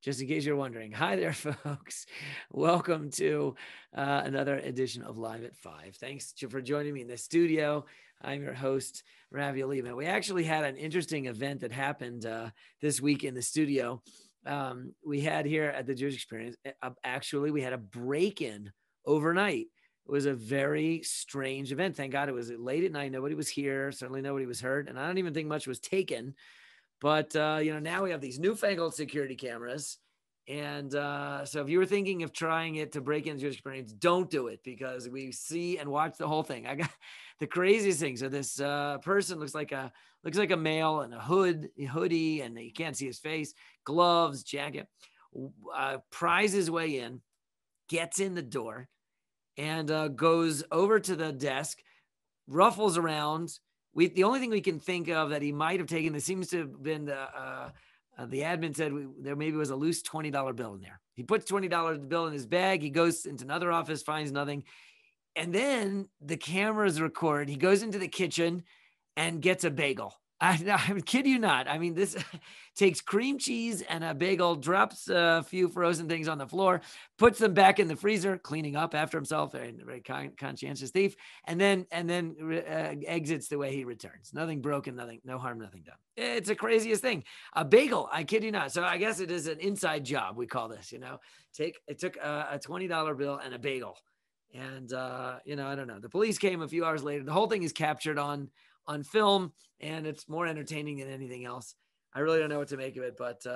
just in case you're wondering. Hi there, folks. Welcome to another edition of Live at 5. Thanks for joining me in the studio. I'm your host, Raphael Leban. We actually had an interesting event that happened this week in the studio. We had here at the Jewish Experience, actually, we had a break-in overnight. It was a very strange event. Thank God it was late at night. Nobody was here. Certainly nobody was hurt. And I don't even think much was taken. But, now we have these newfangled security cameras. And so if you were thinking of trying it to break into Jewish Experience, don't do it because we see and watch the whole thing. I got the craziest thing. So this person looks like a male in a hoodie, and you can't see his face, gloves, jacket, pries his way in, gets in the door, and goes over to the desk, ruffles around. The only thing we can think of that he might have taken, this seems to have been the admin said there maybe was a loose $20 bill in there. He puts $20 bill in his bag. He goes into another office, finds nothing. And then the cameras record. He goes into the kitchen and gets a bagel. I kid you not. I mean, this takes cream cheese and a bagel, drops a few frozen things on the floor, puts them back in the freezer, cleaning up after himself, very conscientious thief, and then exits the way he returns. Nothing broken, no harm, nothing done. It's the craziest thing. A bagel, I kid you not. So I guess it is an inside job, we call this, It took a $20 bill and a bagel. And, I don't know. The police came a few hours later. The whole thing is captured on film, and it's more entertaining than anything else. I really don't know what to make of it, but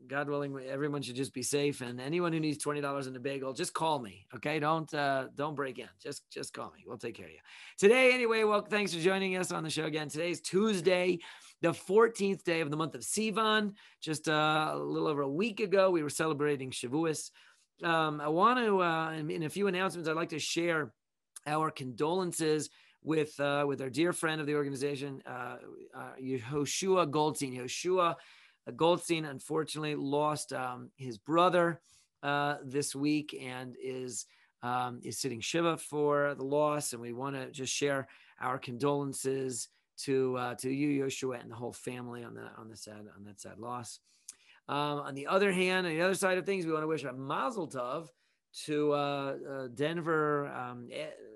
God willing, everyone should just be safe. And anyone who needs $20 in a bagel, just call me. Okay. Don't break in. Just call me. We'll take care of you today. Anyway, well, thanks for joining us on the show again. Today's Tuesday, the 14th day of the month of Sivan. Just a little over a week ago, we were celebrating Shavuos. I want to, in a few announcements, I'd like to share our condolences with our dear friend of the organization, Yehoshua Goldstein. Yehoshua Goldstein unfortunately lost his brother this week and is sitting shiva for the loss. And we want to just share our condolences to you, Yehoshua, and the whole family on that sad loss. On the other hand, on the other side of things, we want to wish a mazel tov to Denver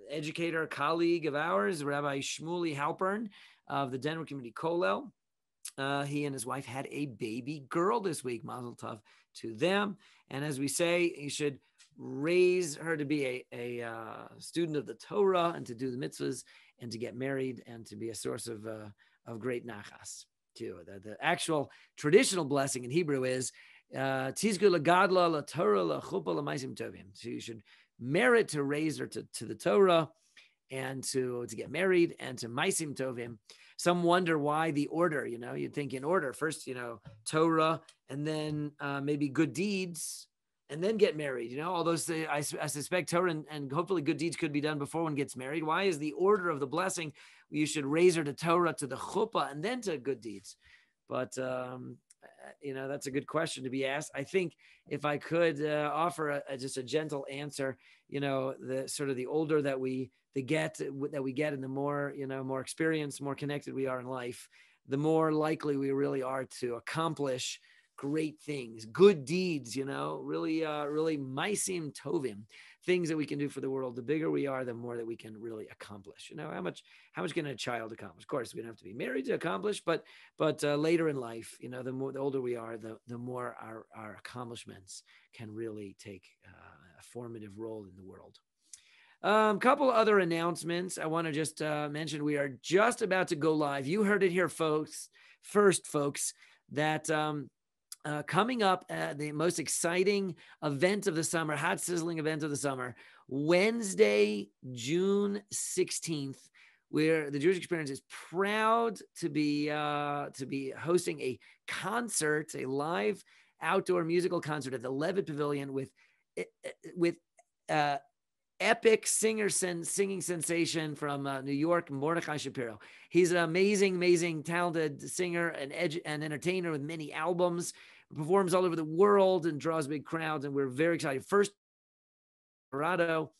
educator, colleague of ours, Rabbi Shmuley Halpern of the Denver Community Kollel. He and his wife had a baby girl this week. Mazel tov to them. And as we say, you should raise her to be a student of the Torah and to do the mitzvahs and to get married and to be a source of great nachas too. The actual traditional blessing in Hebrew is Tizgu lagadla la Torah la chuppah la maisim tovim. So you should merit to raise her to the Torah and to get married and to maisim tovim. Some wonder why the order, you'd think in order first, Torah and then maybe good deeds and then get married, although I suspect Torah and hopefully good deeds could be done before one gets married. Why is the order of the blessing? You should raise her to Torah, to the chuppah, and then to good deeds. But, that's a good question to be asked. I think if I could offer just a gentle answer, the sort of the older that we get and the more, more experienced, more connected we are in life, the more likely we really are to accomplish great things, good deeds, really maisim tovim, things that we can do for the world. The bigger we are, the more that we can really accomplish. How much can a child accomplish? Of course, we don't have to be married to accomplish, but later in life, the older we are, the more our accomplishments can really take a formative role in the world. Couple other announcements I want to just mention. We are just about to go live. You heard it here, folks. That coming up, the most exciting event of the summer, hot sizzling event of the summer, Wednesday, June 16th, where the Jewish Experience is proud to be hosting a concert, a live outdoor musical concert at the Levitt Pavilion with epic singing sensation from New York, Mordechai Shapiro. He's an amazing, talented singer and entertainer with many albums, performs all over the world and draws big crowds. And we're very excited. First, Colorado,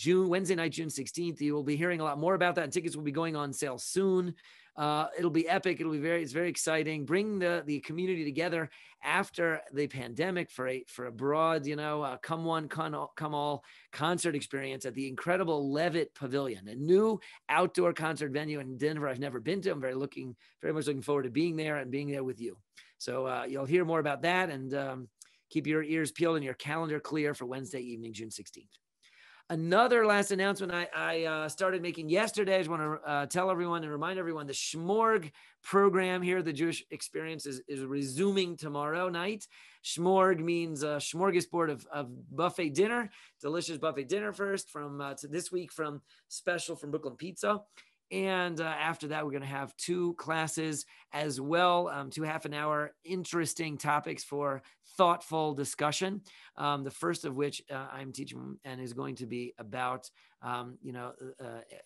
Wednesday night, June 16th. You will be hearing a lot more about that, and tickets will be going on sale soon. It'll be epic. It's very exciting. Bring the community together after the pandemic for a broad, come one, come all concert experience at the incredible Levitt Pavilion, a new outdoor concert venue in Denver I've never been to. I'm very much looking forward to being there and being there with you. So you'll hear more about that, and keep your ears peeled and your calendar clear for Wednesday evening, June 16th. Another last announcement I started making yesterday. I just want to tell everyone and remind everyone the Shmorg program here, the Jewish Experience, is resuming tomorrow night. Shmorg means a smorgasbord of buffet dinner, delicious buffet dinner first from this week from special from Brooklyn Pizza. And after that, we're going to have 2 classes as well, 2 half-an-hour interesting topics for thoughtful discussion. The first of which I'm teaching and is going to be about,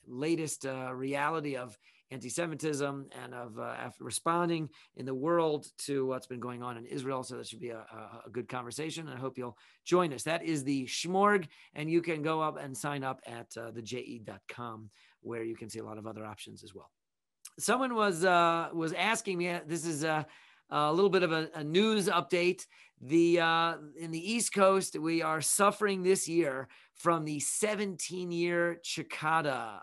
latest reality of anti-Semitism and of responding in the world to what's been going on in Israel. So that should be a good conversation. I hope you'll join us. That is the Shmorg, and you can go up and sign up at theje.com, where you can see a lot of other options as well. Someone was asking me, this is a little bit of a news update. In the East Coast, we are suffering this year from the 17-year cicada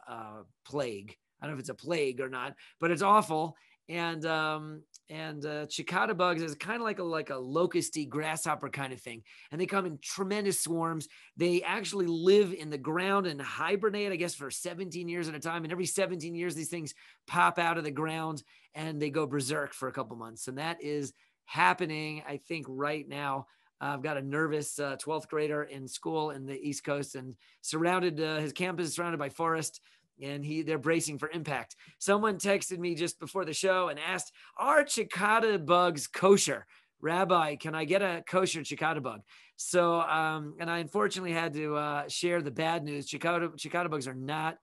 plague. I don't know if it's a plague or not, but it's awful. And cicada bugs is kind of like a locusty grasshopper kind of thing. And they come in tremendous swarms. They actually live in the ground and hibernate, I guess, for 17 years at a time. And every 17 years, these things pop out of the ground and they go berserk for a couple months. And that is happening, I think, right now. I've got a nervous 12th grader in school in the East Coast, and his campus is surrounded by forest. And they're bracing for impact. Someone texted me just before the show and asked, are cicada bugs kosher? Rabbi, can I get a kosher cicada bug? So, and I unfortunately had to share the bad news. Cicada bugs are not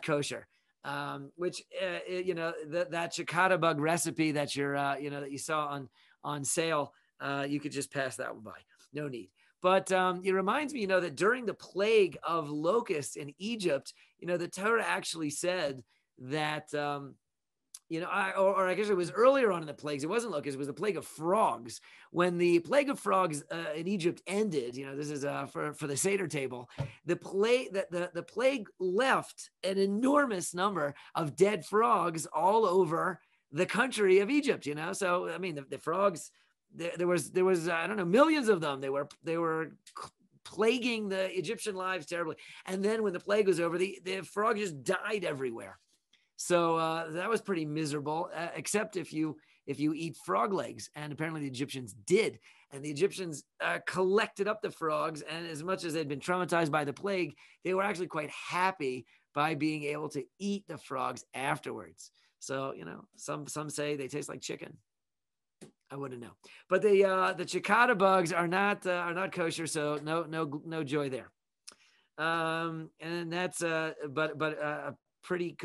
kosher. Which that cicada bug recipe that that you saw on sale, you could just pass that one by. No need. But it reminds me, that during the plague of locusts in Egypt, the Torah actually said that, I guess it was earlier on in the plagues. It wasn't locusts. It was the plague of frogs. When the plague of frogs in Egypt ended, this is for the Seder table, the plague left an enormous number of dead frogs all over the country of Egypt, So, I mean, the frogs, there was I don't know, millions of them. They were plaguing the Egyptian lives terribly. And then when the plague was over, the frog just died everywhere. So that was pretty miserable, except if you eat frog legs. And apparently the Egyptians did. And the Egyptians collected up the frogs. And as much as they'd been traumatized by the plague, they were actually quite happy by being able to eat the frogs afterwards. So, some say they taste like chicken. I wouldn't know, but the cicada bugs are not kosher, so no joy there. And that's could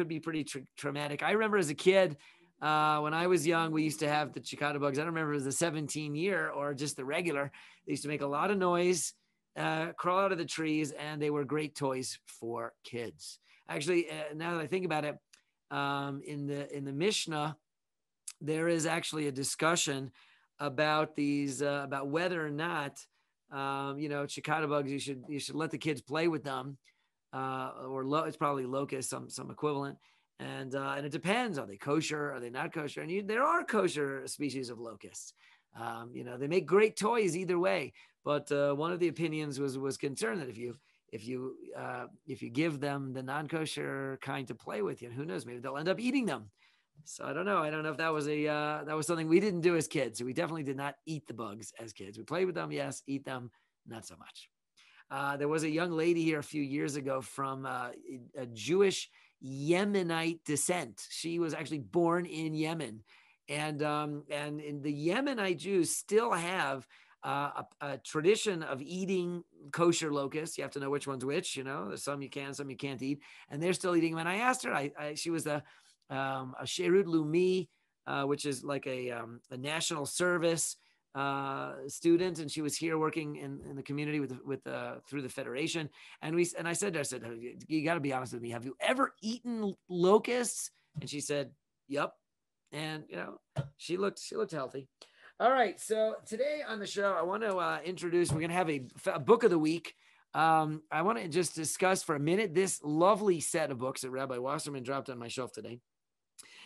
be pretty traumatic. I remember as a kid, when I was young, we used to have the cicada bugs. I don't remember if it was the 17-year or just the regular. They used to make a lot of noise, crawl out of the trees, and they were great toys for kids. Actually, now that I think about it, in the Mishnah, there is actually a discussion about these, about whether or not, cicada bugs, you should let the kids play with them, it's probably locusts, some equivalent. And it depends. Are they kosher? Are they not kosher? And there are kosher species of locusts. They make great toys either way. But one of the opinions was concerned that if you give them the non-kosher kind to play with, who knows, maybe they'll end up eating them. So I don't know. I don't know if that was something we didn't do as kids. So we definitely did not eat the bugs as kids. We played with them, yes. Eat them, not so much. There was a young lady here a few years ago from a Jewish Yemenite descent. She was actually born in Yemen, and in the Yemenite Jews still have a tradition of eating kosher locusts. You have to know which one's which. There's some you can, some you can't eat, and they're still eating them. And I asked her. She was a Sherut Lumi, which is like a national service student, and she was here working in the community with through the federation. And I said to her, I said, you got to be honest with me. Have you ever eaten locusts? And she said, yep. And she looked healthy. All right. So today on the show, I want to introduce. We're going to have a book of the week. I want to just discuss for a minute this lovely set of books that Rabbi Wasserman dropped on my shelf today.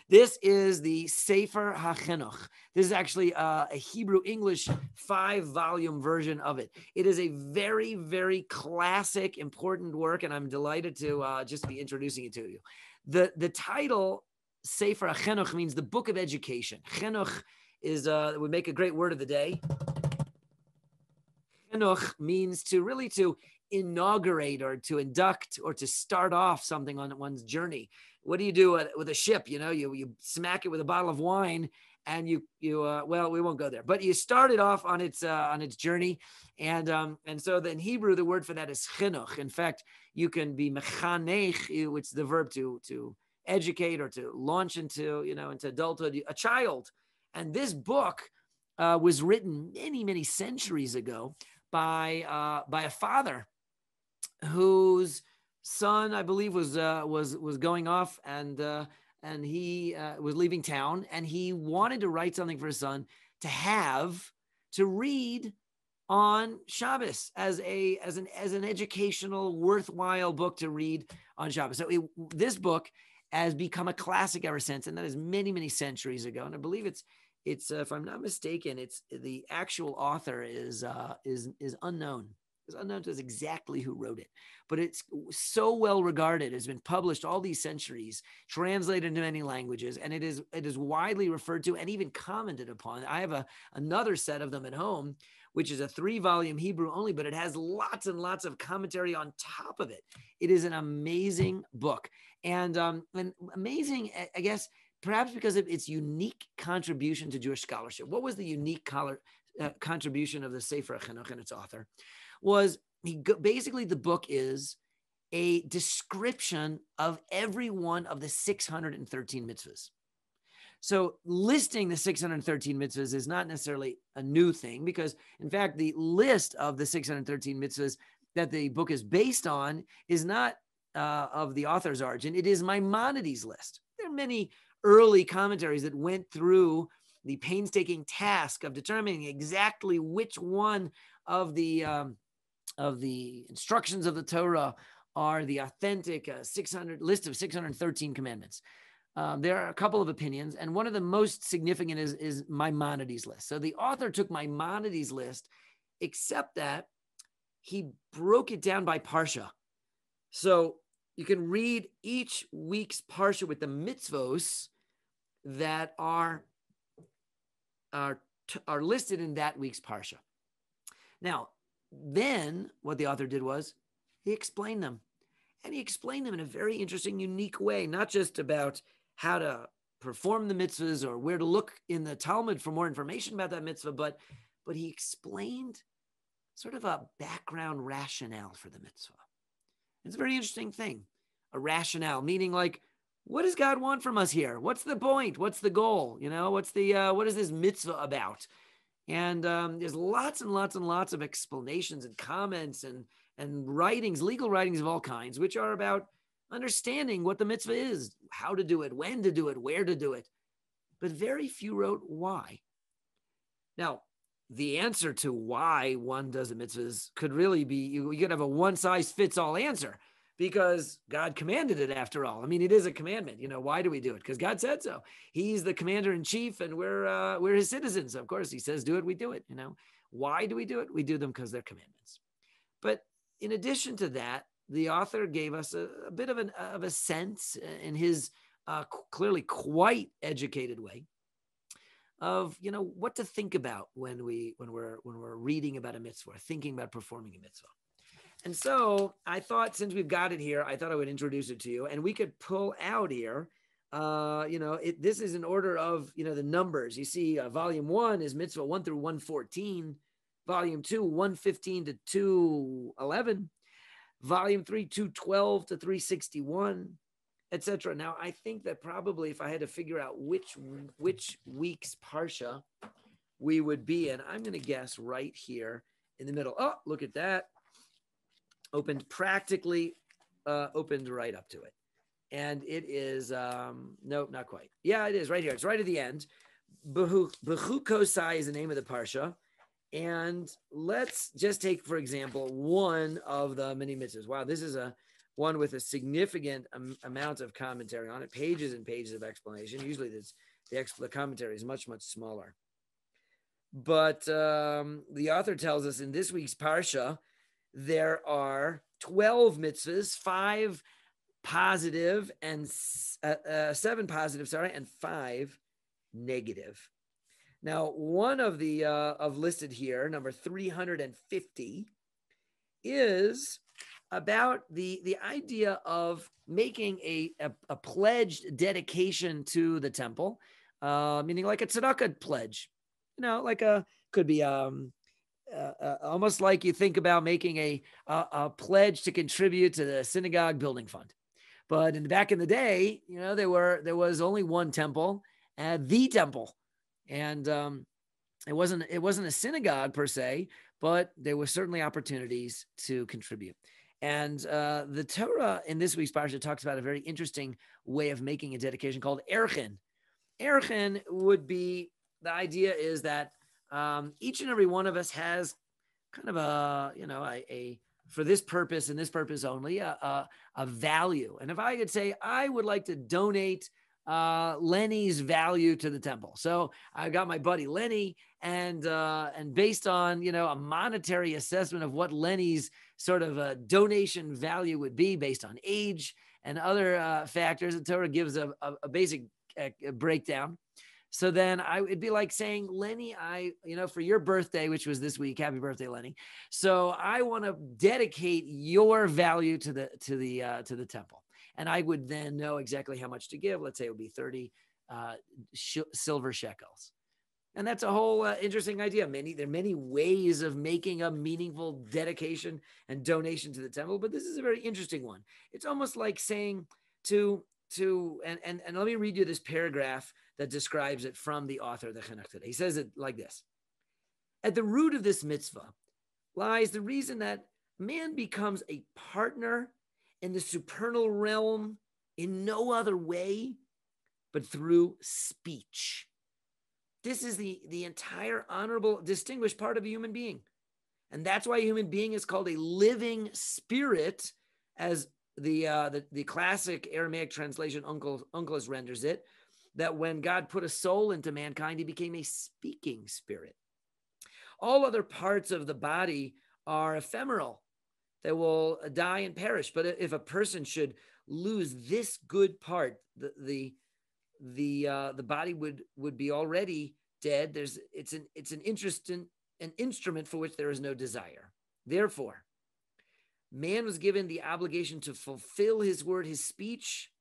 This is the Sefer HaChinuch. This is actually a Hebrew-English 5-volume version of it. It is a very, very classic, important work, and I'm delighted to just be introducing it to you. The title, Sefer HaChinuch, means the book of education. Chinuch is, would make a great word of the day. Chinuch means to inaugurate or to induct or to start off something on one's journey. What do you do with a ship? You smack it with a bottle of wine, and well, we won't go there, but you start it off on its journey. And so then in Hebrew, the word for that is chinuch. In fact, you can be mechanech, which is the verb to educate or to launch into adulthood, a child. And this book was written many, many centuries ago by a father whose son, I believe, was going off, and he was leaving town, and he wanted to write something for his son to read on Shabbos as an educational, worthwhile book to read on Shabbos. So this book has become a classic ever since, and that is many, many centuries ago. And I believe it's if I'm not mistaken, it's the actual author is unknown. It's unknown to us exactly who wrote it, but it's so well regarded. It's been published all these centuries, translated into many languages, and it is widely referred to and even commented upon. I have another set of them at home, which is a 3-volume Hebrew only, but it has lots and lots of commentary on top of it. It is an amazing book, and amazing, I guess, perhaps because of its unique contribution to Jewish scholarship. What was the unique contribution of the Sefer HaChinuch and its author? Was basically the book is a description of every one of the 613 mitzvahs. So listing the 613 mitzvahs is not necessarily a new thing, because in fact, the list of the 613 mitzvahs that the book is based on is not of the author's origin. It is Maimonides' list. There are many early commentaries that went through the painstaking task of determining exactly which one of the instructions of the Torah are the authentic list of 613 commandments. There are a couple of opinions, and one of the most significant is Maimonides' list. So the author took Maimonides' list, except that he broke it down by parsha. So you can read each week's parsha with the mitzvos that are listed in that week's parsha. Now, then what the author did was he explained them, and he explained them in a very interesting, unique way, not just about how to perform the mitzvahs or where to look in the Talmud for more information about that mitzvah, but he explained sort of a background rationale for the mitzvah. It's a very interesting thing, a rationale, meaning like, what does God want from us here? What's the point? What's the goal? What is this mitzvah about? And there's lots and lots and lots of explanations and comments and writings, legal writings of all kinds, which are about understanding what the mitzvah is, how to do it, when to do it, where to do it. But very few wrote why. Now, the answer to why one does the mitzvahs could really be, you could have a one-size-fits-all answer, because God commanded it after all. I mean, it is a commandment. Why do we do it? Because God said so. He's the commander in chief, and we're his citizens. Of course, he says, do it, we do it. Why do we do it? We do them because they're commandments. But in addition to that, the author gave us a bit of a sense in his clearly quite educated way of what to think about when we're reading about a mitzvah, or thinking about performing a mitzvah. And so I thought, since we've got it here, I thought I would introduce it to you, and we could pull out here. This is in order of the numbers. You see, volume 1 is mitzvah 1 through 114. Volume 2, 115 to 211. Volume 3, 212 to 361, etc. Now, I think that probably if I had to figure out which week's parsha we would be in. I'm going to guess right here in the middle. Oh, look at that. Opened practically, opened right up to it. And it is, nope, not quite. Yeah, it is right here. It's right at the end. Bechukosai is the name of the parsha. And let's just take, for example, one of the many mitzvahs. Wow, this is a one with a significant amount of commentary on it, pages and pages of explanation. Usually the commentary is much, much smaller. But the author tells us in this week's parsha, there are 12 mitzvahs, 5 positive and 7 positive, and 5 negative. Now, one of the of listed here, number 350, is about the idea of making a pledged dedication to the temple, meaning like a tzedakah pledge. Like could be almost like you think about making a pledge to contribute to the synagogue building fund. But back in the day, there was only one temple, the temple. And it wasn't a synagogue per se, but there were certainly opportunities to contribute. And the Torah in this week's parsha talks about a very interesting way of making a dedication called erchen. Erchen would be, the idea is that each and every one of us has kind of a for this purpose and this purpose only, a value. And if I could say, I would like to donate Lenny's value to the temple. So I got my buddy Lenny, and based on a monetary assessment of what Lenny's sort of a donation value would be based on age and other factors, the Torah gives a basic breakdown. So then it'd be like saying, Lenny, for your birthday, which was this week, happy birthday, Lenny. So I want to dedicate your value to the temple. And I would then know exactly how much to give. Let's say it would be 30 silver shekels. And that's a whole interesting idea. There are many ways of making a meaningful dedication and donation to the temple, but this is a very interesting one. It's almost like saying and let me read you this paragraph that describes it from the author of the Chinuch today. He says it like this: at the root of this mitzvah lies the reason that man becomes a partner in the supernal realm in no other way but through speech. This is the entire honorable, distinguished part of a human being. And that's why a human being is called a living spirit, as the classic Aramaic translation, Unclus renders it, that when God put a soul into mankind, he became a speaking spirit. All other parts of the body are ephemeral. They will die and perish. But if a person should lose this good part, the body would be already dead. It's an instrument for which there is no desire. Therefore, man was given the obligation to fulfill his word, his speech,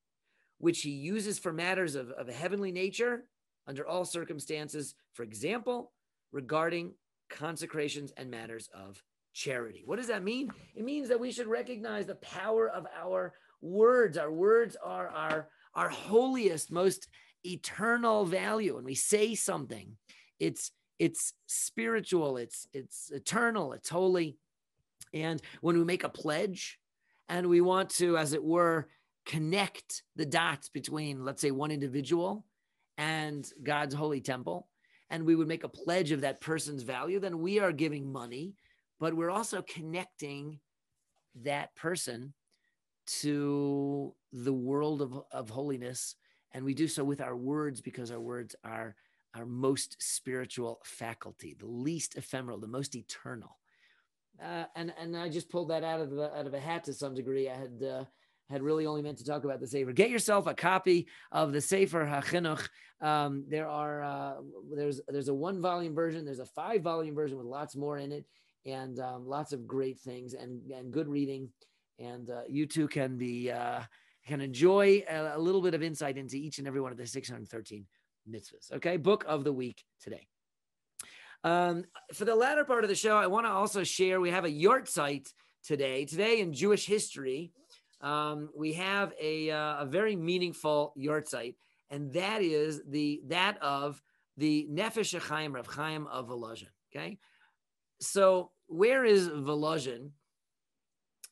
which he uses for matters of a heavenly nature under all circumstances. For example, regarding consecrations and matters of charity. What does that mean? It means that we should recognize the power of our words. Our words are our holiest, most eternal value. When we say something, it's spiritual, it's eternal, it's holy. And when we make a pledge and we want to, as it were, connect the dots between, let's say, one individual and God's holy temple, and we would make a pledge of that person's value, then we are giving money, but we're also connecting that person to the world of holiness. And we do so with our words, because our words are our most spiritual faculty, the least ephemeral, the most eternal. And I just pulled that out of a hat to some degree. I had really only meant to talk about the Sefer. Get yourself a copy of the Sefer HaChinuch. There's a 1-volume version. There's a 5-volume version with lots more in it, and lots of great things and good reading. And you too can enjoy a little bit of insight into each and every one of the 613 mitzvahs. Okay, book of the week today. For the latter part of the show, I want to also share, we have a yahrzeit today. Today in Jewish history, we have a very meaningful yahrzeit, and that is that of the Nefesh HaChaim, Rav Chaim of Volozhin. Okay, so where is Volozhin?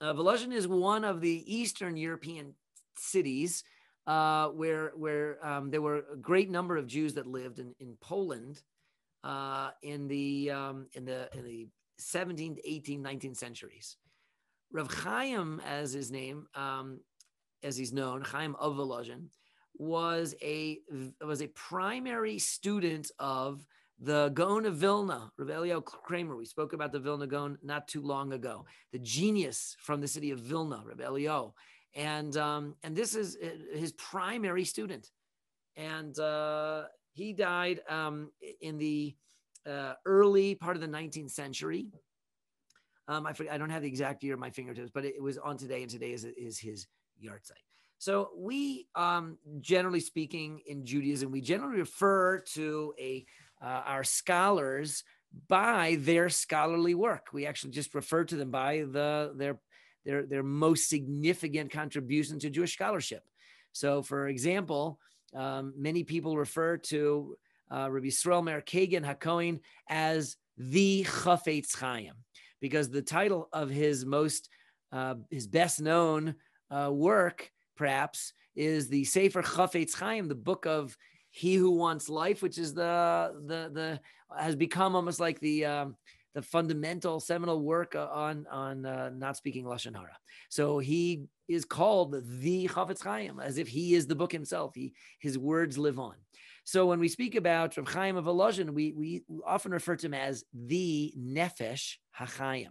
Volozhin is one of the Eastern European cities where there were a great number of Jews that lived in Poland in the 17th, 18th, 19th centuries. Rav Chaim, as his name, as he's known, Chaim of Volozhin, was a primary student of the Gaon of Vilna, Raphael Kramer. We spoke about the Vilna Gaon not too long ago. The genius from the city of Vilna, Raphael, and this is his primary student, and he died in the early part of the 19th century. I don't have the exact year at my fingertips, but it was on today, and today is his yahrzeit. So we, generally speaking, in Judaism, we generally refer to our scholars by their scholarly work. We actually just refer to them by their most significant contribution to Jewish scholarship. So, for example, many people refer to Rabbi Yisrael Meir Kagan HaKohen as the Chafetz Chaim, because the title of his best known work, perhaps, is the Sefer Chafetz Chaim, the book of He Who Wants Life, which is has become almost like the fundamental seminal work on not speaking Lashon Hara. So he is called the Chafetz Chaim, as if he is the book himself. His words live on. So when we speak about Rav Chaim of Volozhin, we often refer to him as the Nefesh HaChaim,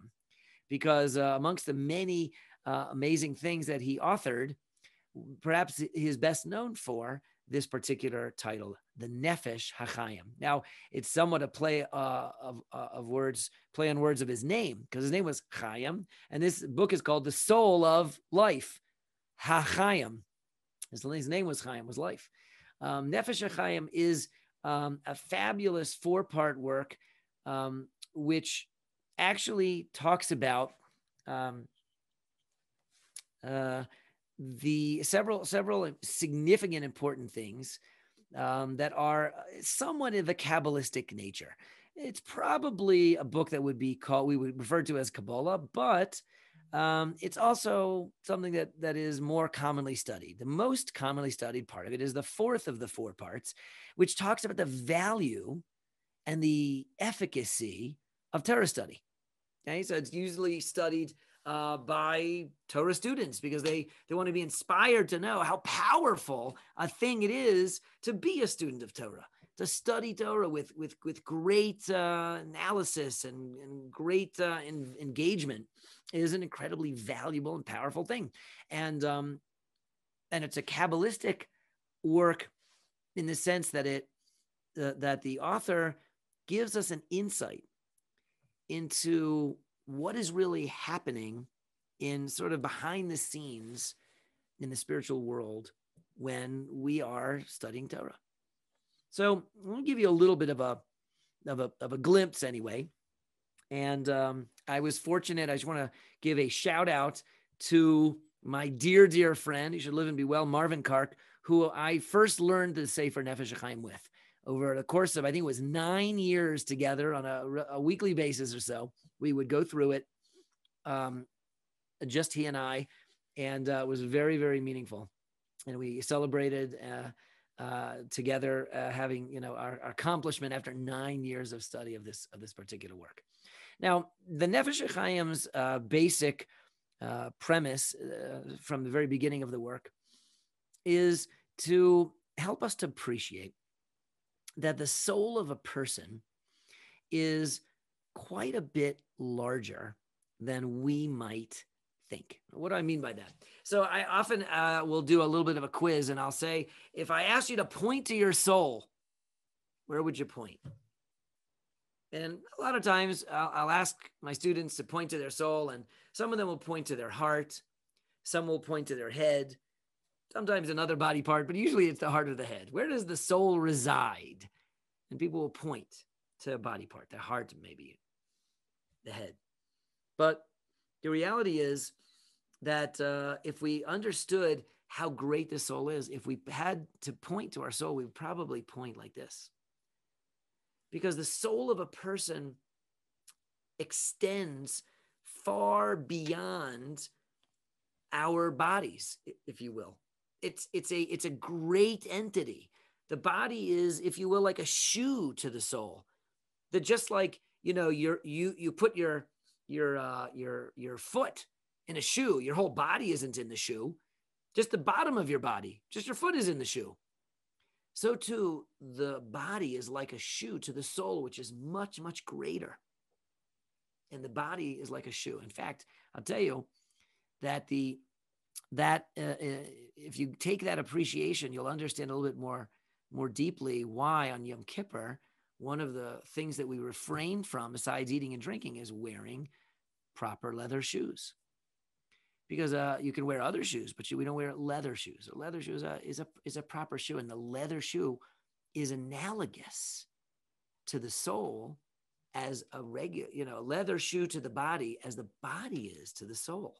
because amongst the many amazing things that he authored, perhaps he is best known for this particular title, the Nefesh HaChaim. Now, it's somewhat a play on words of his name, because his name was Chaim, and this book is called The Soul of Life, HaChaim. His name was Chaim, was life. Nefesh HaChaim is a fabulous 4-part work, which actually talks about the several significant important things that are somewhat of a Kabbalistic nature. It's probably a book that we would refer to as Kabbalah, but it's also something that is more commonly studied. The most commonly studied part of it is the 4th of the 4 parts, which talks about the value and the efficacy of Torah study. Okay, so it's usually studied by Torah students because they want to be inspired to know how powerful a thing it is to be a student of Torah, to study Torah with great analysis and great engagement is an incredibly valuable and powerful thing. And it's a Kabbalistic work in the sense that that the author gives us an insight into what is really happening in sort of behind the scenes in the spiritual world when we are studying Torah. So I'm going to give you a little bit of a glimpse anyway. And I was fortunate. I just want to give a shout out to my dear friend, he should live and be well, Marvin Kark, who I first learned the Sefer Nefesh HaChaim with over the course of, I think it was 9 years together on a weekly basis or so. We would go through it, just he and I, and it was very, very meaningful. And we celebrated together having, our accomplishment after 9 years of study of this particular work. Now, the Nefesh HaChaim's basic premise from the very beginning of the work is to help us to appreciate that the soul of a person is quite a bit larger than we might think. What do I mean by that? So I often will do a little bit of a quiz, and I'll say, if I asked you to point to your soul, where would you point? And a lot of times I'll ask my students to point to their soul, and some of them will point to their heart. Some will point to their head, sometimes another body part, but usually it's the heart or the head. Where does the soul reside? And people will point to a body part, the heart, maybe the head. But the reality is that if we understood how great the soul is, if we had to point to our soul, we would probably point like this. because the soul of a person extends far beyond our bodies, if you will. It's a great entity. The body is, if you will, like a shoe to the soul. That just like, you put your foot in a shoe, your whole body isn't in the shoe. Just the bottom of your body, just your foot is in the shoe. So too, the body is like a shoe to the soul, which is much, much greater. And the body is like a shoe. In fact, I'll tell you that if you take that appreciation, you'll understand a little bit more deeply why on Yom Kippur, one of the things that we refrain from, besides eating and drinking, is wearing proper leather shoes. Because you can wear other shoes, but we don't wear leather shoes. A leather shoe is a proper shoe, and the leather shoe is analogous to the soul as a regular, leather shoe to the body as the body is to the soul.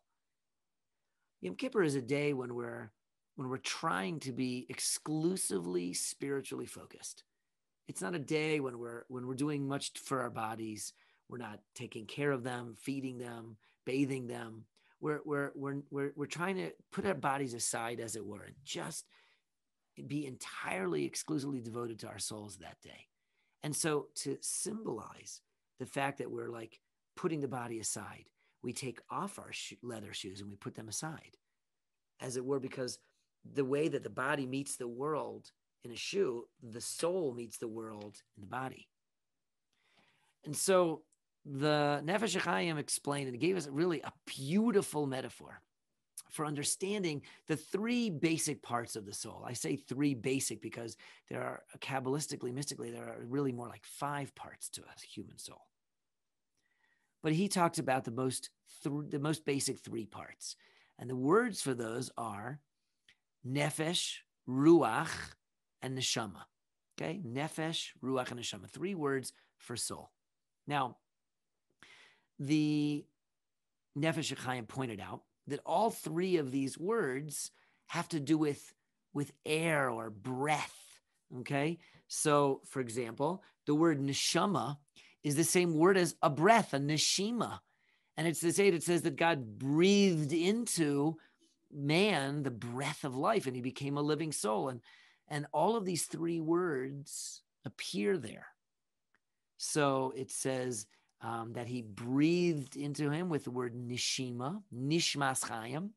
Yom Kippur is a day when we're trying to be exclusively spiritually focused. It's not a day when we're doing much for our bodies. We're not taking care of them, feeding them, bathing them. We're trying to put our bodies aside, as it were, and just be entirely, exclusively devoted to our souls that day. And so to symbolize the fact that we're like putting the body aside, we take off our leather shoes and we put them aside, as it were, because the way that the body meets the world in a shoe, the soul meets the world in the body. And so the Nefesh HaChaim explained and gave us really a beautiful metaphor for understanding the three basic parts of the soul. I say three basic because there are, Kabbalistically, mystically, there are really more like 5 parts to a human soul. But he talks about the most basic 3 parts. And the words for those are Nefesh, Ruach, and Neshama. Okay? Nefesh, Ruach, and Neshama. 3 words for soul. Now, the Nefesh HaChaim pointed out that all 3 of these words have to do with air or breath. Okay? So, for example, the word Neshama is the same word as a breath, a neshima. And it says that God breathed into man the breath of life, and he became a living soul. And all of these 3 words appear there. So it says that he breathed into him with the word nishima, nishmas chayim,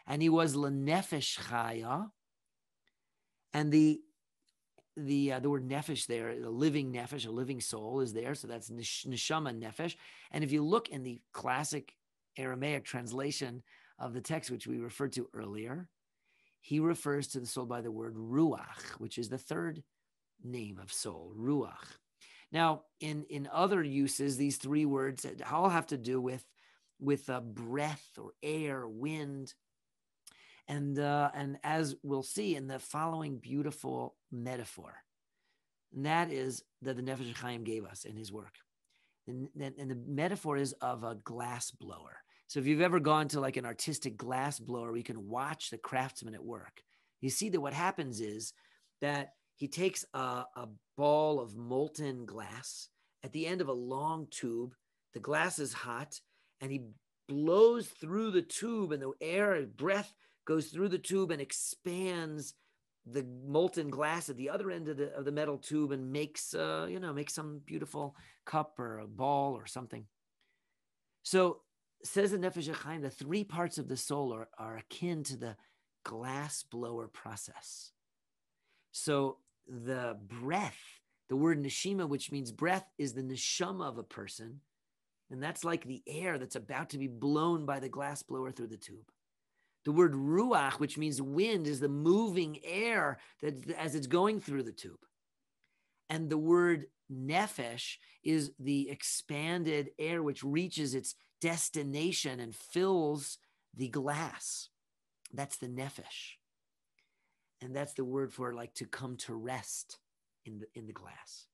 and he was lenefesh chaya. And the word nefesh there, a living nefesh, a living soul is there. So that's neshama nefesh. And if you look in the classic Aramaic translation of the text, which we referred to earlier, he refers to the soul by the word ruach, which is the 3rd name of soul, ruach. Now, in other uses, these 3 words all have to do with breath or air, wind. And as we'll see in the following beautiful metaphor, and that is that the Nefesh HaChaim gave us in his work. And the metaphor is of a glass blower. So if you've ever gone to like an artistic glass blower where you can watch the craftsman at work, you see that what happens is that he takes a ball of molten glass at the end of a long tube. The glass is hot, and he blows through the tube, and the air, breath goes through the tube and expands the molten glass at the other end of the metal tube and makes some beautiful cup or a ball or something. So says the Nefesh HaChaim, the 3 parts of the soul are akin to the glass blower process. So the breath, the word neshima, which means breath, is the neshama of a person. And that's like the air that's about to be blown by the glass blower through the tube. The word ruach, which means wind, is the moving air that as it's going through the tube. And the word nefesh is the expanded air which reaches its destination and fills the glass. That's the nefesh. And that's the word for like to come to rest in the glass.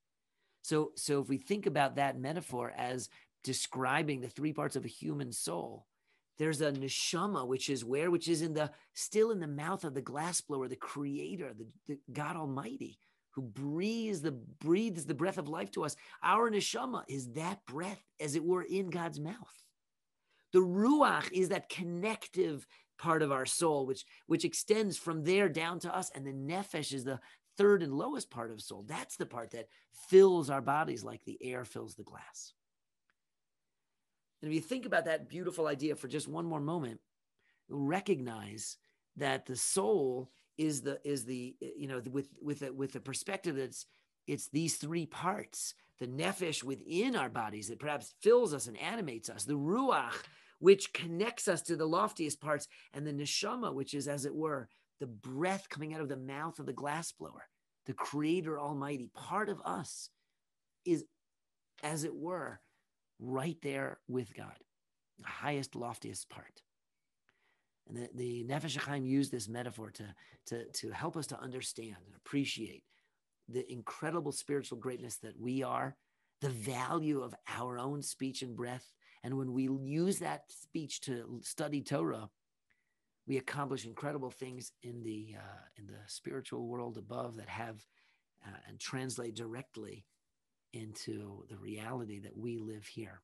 So if we think about that metaphor as describing the 3 parts of a human soul, there's a neshama, which is still in the mouth of the glass blower, the creator, the God Almighty, who breathes the breath of life to us. Our neshama is that breath, as it were, in God's mouth. The ruach is that connective part of our soul, which extends from there down to us. And the nefesh is the third and lowest part of soul. That's the part that fills our bodies like the air fills the glass. And if you think about that beautiful idea for just one more moment, you'll recognize that the soul is the with the perspective that it's these three parts: the nefesh within our bodies that perhaps fills us and animates us, the ruach, which connects us to the loftiest parts, and the neshama, which is, as it were, the breath coming out of the mouth of the glassblower. The Creator Almighty, part of us, is, as it were, right there with God, the highest, loftiest part. And the Nefesh HaChaim used this metaphor to help us to understand and appreciate the incredible spiritual greatness that we are, the value of our own speech and breath. And when we use that speech to study Torah, we accomplish incredible things in the spiritual world above that have and translate directly into the reality that we live here.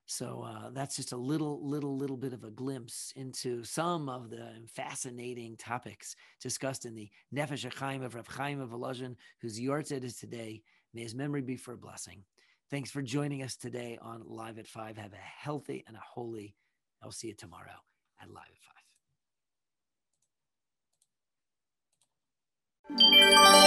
So that's just a little bit of a glimpse into some of the fascinating topics discussed in the Nefesh HaChaim of Rav Chaim of Volozhin, whose Yortzeit is today. May his memory be for a blessing. Thanks for joining us today on Live at 5. Have a healthy and a holy. I'll see you tomorrow at Live at 5.